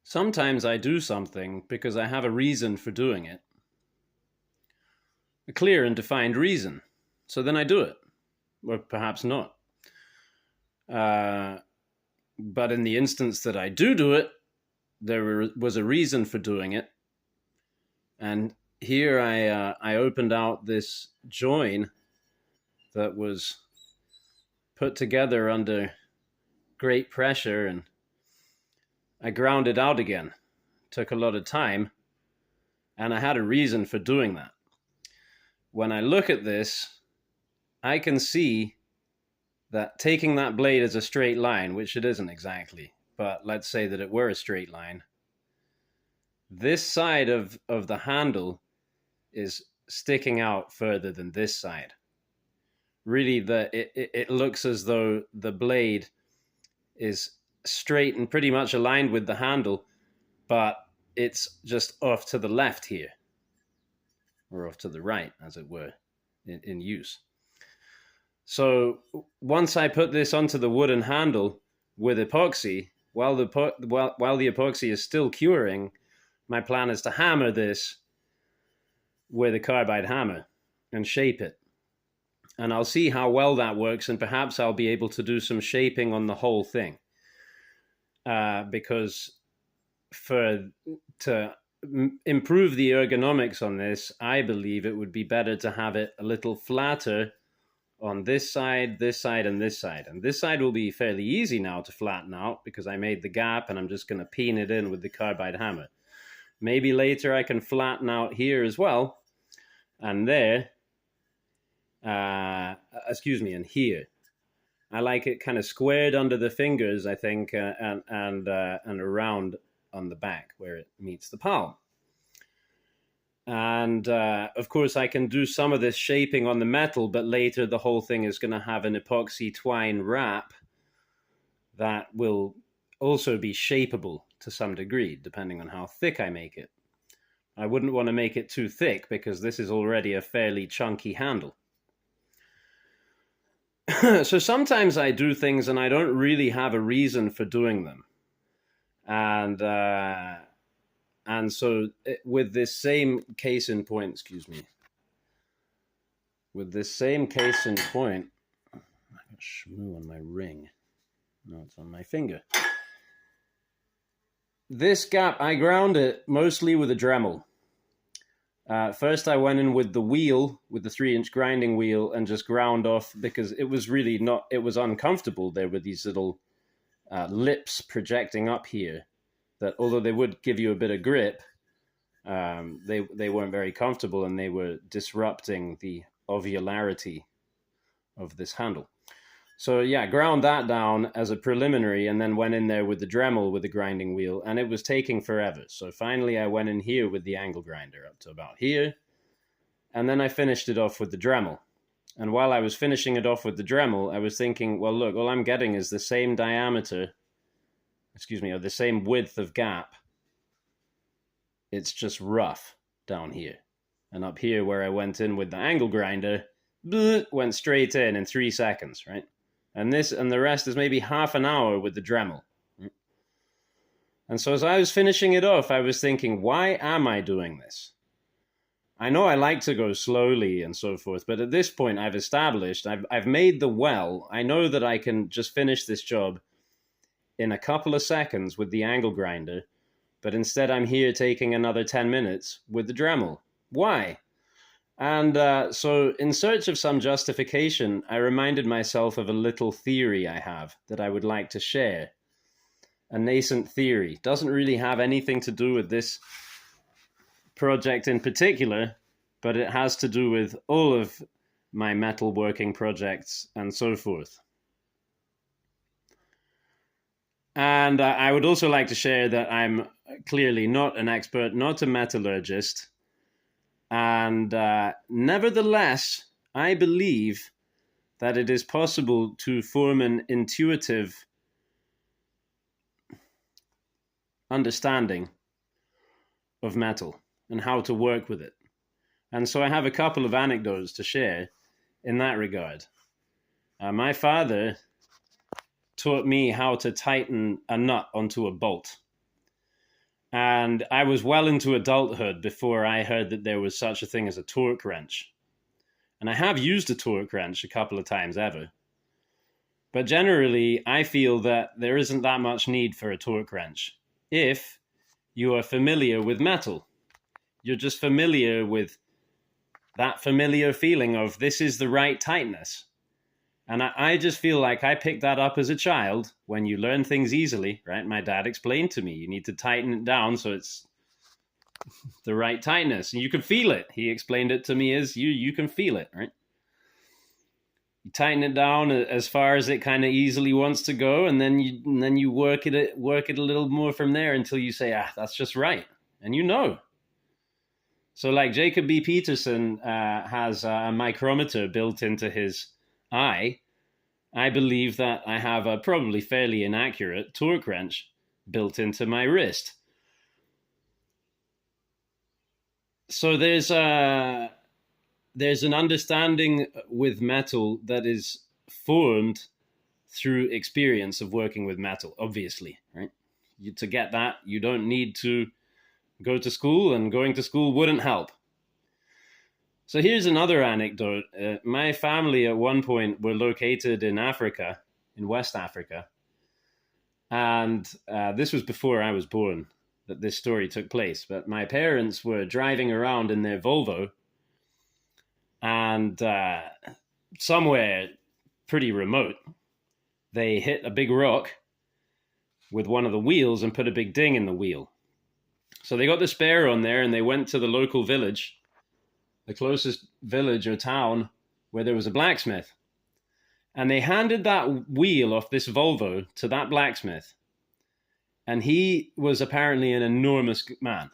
Sometimes I do something because I have a reason for doing it, a clear and defined reason. So then I do it, or perhaps not. But in the instance that I do it, there was a reason for doing it. And here I opened out this join that was put together under great pressure, and I ground it out again. Took a lot of time, and I had a reason for doing that. When I look at this, I can see that taking that blade as a straight line, which it isn't exactly, but let's say that it were a straight line, this side of the handle is sticking out further than this side. Really, it looks as though the blade is straight and pretty much aligned with the handle, but it's just off to the left here, or off to the right, as it were, in use. So once I put this onto the wooden handle with epoxy, while the epoxy is still curing, my plan is to hammer this with a carbide hammer and shape it. And I'll see how well that works, and perhaps I'll be able to do some shaping on the whole thing. Because to improve the ergonomics on this, I believe it would be better to have it a little flatter on this side, and this side. And this side will be fairly easy now to flatten out because I made the gap and I'm just going to peen it in with the carbide hammer. Maybe later I can flatten out here as well, and there, and here. I like it kind of squared under the fingers, I think, and around on the back where it meets the palm. And of course, I can do some of this shaping on the metal, but later the whole thing is going to have an epoxy twine wrap that will also be shapeable to some degree, depending on how thick I make it. I wouldn't want to make it too thick because this is already a fairly chunky handle. So sometimes I do things and I don't really have a reason for doing them. And so with this same case in point, with this same case in point, I got shmoo on my ring. No, it's on my finger. This gap, I ground it mostly with a Dremel. First, I went in with the wheel, with the 3-inch grinding wheel, and just ground off because it was really not, it was uncomfortable. There were these little lips projecting up here that, although they would give you a bit of grip, they weren't very comfortable, and they were disrupting the ovularity of this handle. So yeah, ground that down as a preliminary, and then went in there with the Dremel with the grinding wheel, and it was taking forever. So finally I went in here with the angle grinder up to about here, and then I finished it off with the Dremel. And while I was finishing it off with the Dremel, I was thinking, well, look, all I'm getting is the same diameter, or the same width of gap. It's just rough down here. And up here where I went in with the angle grinder, went straight in 3 seconds, right? And the rest is maybe half an hour with the Dremel. And so as I was finishing it off, I was thinking, why am I doing this? I know I like to go slowly and so forth, but at this point I've established, I've made the well. I know that I can just finish this job in a couple of seconds with the angle grinder, but instead I'm here taking another 10 minutes with the Dremel. Why? And so in search of some justification, I reminded myself of a little theory I have that I would like to share. A nascent theory. Doesn't really have anything to do with this project in particular, but it has to do with all of my metalworking projects and so forth. And I would also like to share that I'm clearly not an expert, not a metallurgist. And nevertheless, I believe that it is possible to form an intuitive understanding of metal and how to work with it. And so I have a couple of anecdotes to share in that regard. My father taught me how to tighten a nut onto a bolt. And I was well into adulthood before I heard that there was such a thing as a torque wrench. And I have used a torque wrench a couple of times ever. But generally, I feel that there isn't that much need for a torque wrench if you are familiar with metal. You're just familiar with that familiar feeling of this is the right tightness. And I just feel like I picked that up as a child when you learn things easily, right? My dad explained to me, you need to tighten it down so it's the right tightness. And you can feel it. He explained it to me as you can feel it, right? You tighten it down as far as it kind of easily wants to go, and then you work it a little more from there until you say, that's just right. And you know. So like Jacob B. Peterson has a micrometer built into his eye. I believe that I have a probably fairly inaccurate torque wrench built into my wrist. So there's an understanding with metal that is formed through experience of working with metal, obviously, right? To get that, you don't need to go to school, and going to school wouldn't help. So here's another anecdote. My family at one point were located in Africa, in West Africa. And this was before I was born that this story took place. But my parents were driving around in their Volvo, and somewhere pretty remote, they hit a big rock with one of the wheels and put a big ding in the wheel. So they got the spare on there, and they went to the local village, the closest village or town where there was a blacksmith. And they handed that wheel off this Volvo to that blacksmith. And he was apparently an enormous man.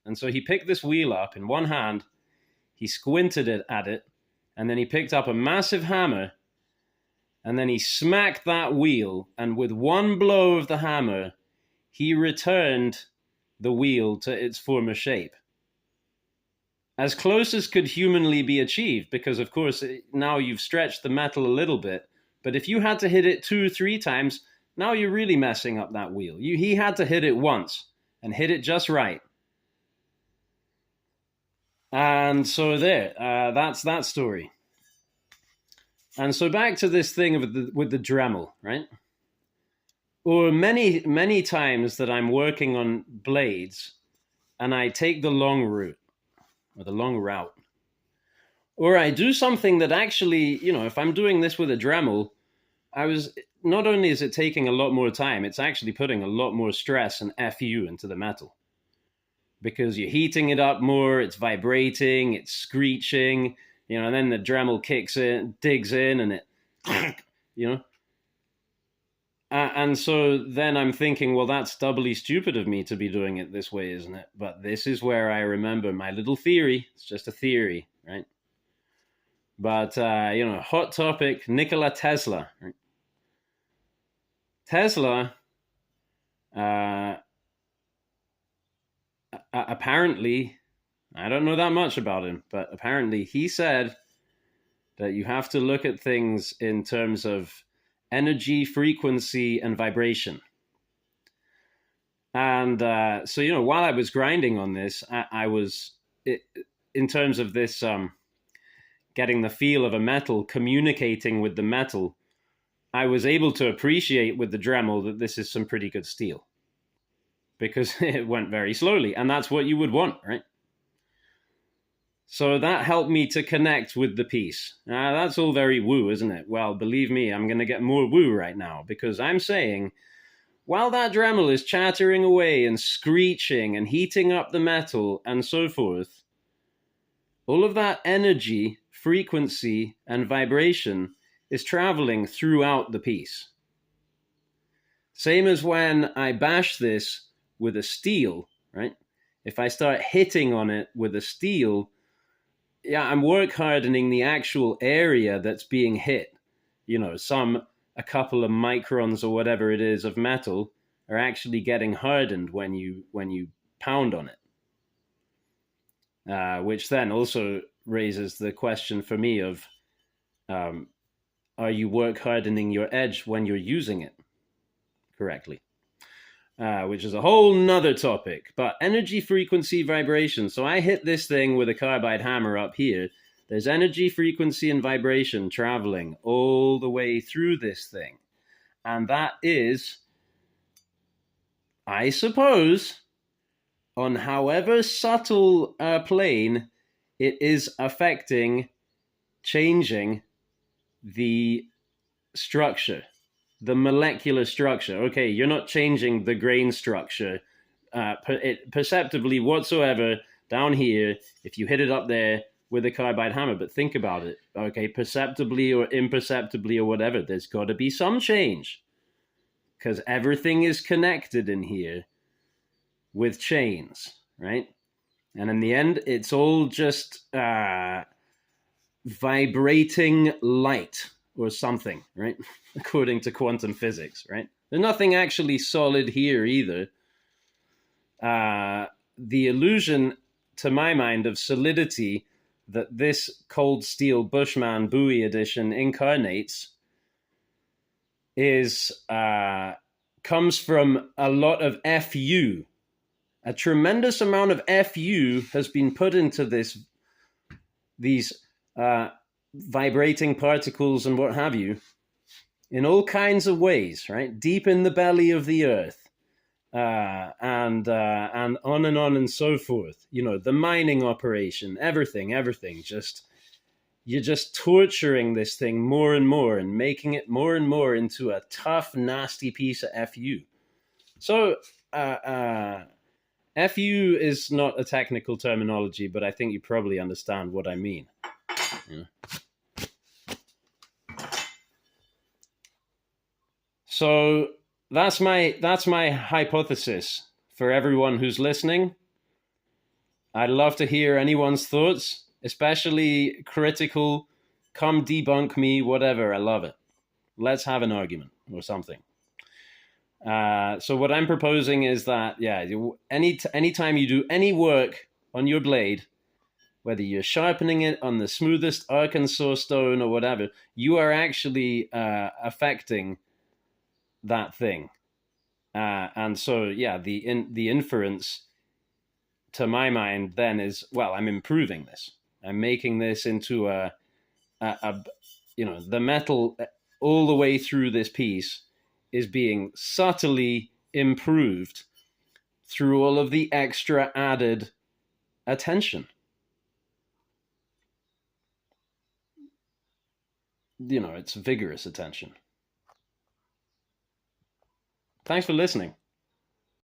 And so he picked this wheel up in one hand, he squinted at it, and then he picked up a massive hammer, and then he smacked that wheel, and with one blow of the hammer, he returned the wheel to its former shape. As close as could humanly be achieved, because of course now you've stretched the metal a little bit, but if you had to hit it 2-3 times, now you're really messing up that wheel. He had to hit it once, and hit it just right. And so that's that story. And so back to this thing with the Dremel, right? Or many times that I'm working on blades and I take the long route or the long route, or I do something that actually, if I'm doing this with a Dremel, not only is it taking a lot more time, it's actually putting a lot more stress and FU into the metal, because you're heating it up more, it's vibrating, it's screeching, and then the Dremel kicks in, digs in, and it, and so then I'm thinking, well, that's doubly stupid of me to be doing it this way, isn't it? But this is where I remember my little theory. It's just a theory, right? But, hot topic, Nikola Tesla. Right? Tesla, apparently, I don't know that much about him, but apparently he said that you have to look at things in terms of energy, frequency, and vibration. And so, while I was grinding on this, I was, in terms of this, getting the feel of a metal, communicating with the metal, I was able to appreciate with the Dremel that this is some pretty good steel, because it went very slowly, and that's what you would want, right? So that helped me to connect with the piece. That's all very woo, isn't it? Well, believe me, I'm going to get more woo right now, because I'm saying, while that Dremel is chattering away and screeching and heating up the metal and so forth, all of that energy, frequency, and vibration is traveling throughout the piece. Same as when I bash this with a steel, right? If I start hitting on it with a steel, I'm work hardening the actual area that's being hit. A couple of microns or whatever it is of metal are actually getting hardened when you pound on it. Which then also raises the question for me of, are you work hardening your edge when you're using it correctly? which is a whole nother topic. But energy, frequency, vibration. So I hit this thing with a carbide hammer up here. There's energy, frequency, and vibration traveling all the way through this thing. And that is, I suppose, on however subtle a plane, it is affecting, changing the structure, the molecular structure. Okay, you're not changing the grain structure perceptibly whatsoever down here if you hit it up there with a carbide hammer, but think about it. Okay, perceptibly or imperceptibly or whatever, there's got to be some change because everything is connected in here with chains, right? And in the end, it's all just vibrating light or something, right? According to quantum physics, right? There's nothing actually solid here either. The illusion, to my mind, of solidity that this cold steel Bushman Bowie edition incarnates is comes from a lot of FU. A tremendous amount of FU has been put into these vibrating particles and what have you in all kinds of ways, right? Deep in the belly of the earth. And on and so forth. You know, the mining operation, everything. You're just torturing this thing more and more and making it more and more into a tough, nasty piece of FU. So, FU is not a technical terminology, but I think you probably understand what I mean. Yeah. So that's my hypothesis for everyone who's listening. I'd love to hear anyone's thoughts, especially critical. Come debunk me, whatever. I love it. Let's have an argument or something. So what I'm proposing is that, anytime you do any work on your blade, whether you're sharpening it on the smoothest Arkansas stone or whatever, you are actually affecting that thing. And so, the inference, to my mind, then is, well, I'm improving this. I'm making this into the metal all the way through this piece is being subtly improved through all of the extra added attention. You know, it's vigorous attention. Thanks for listening.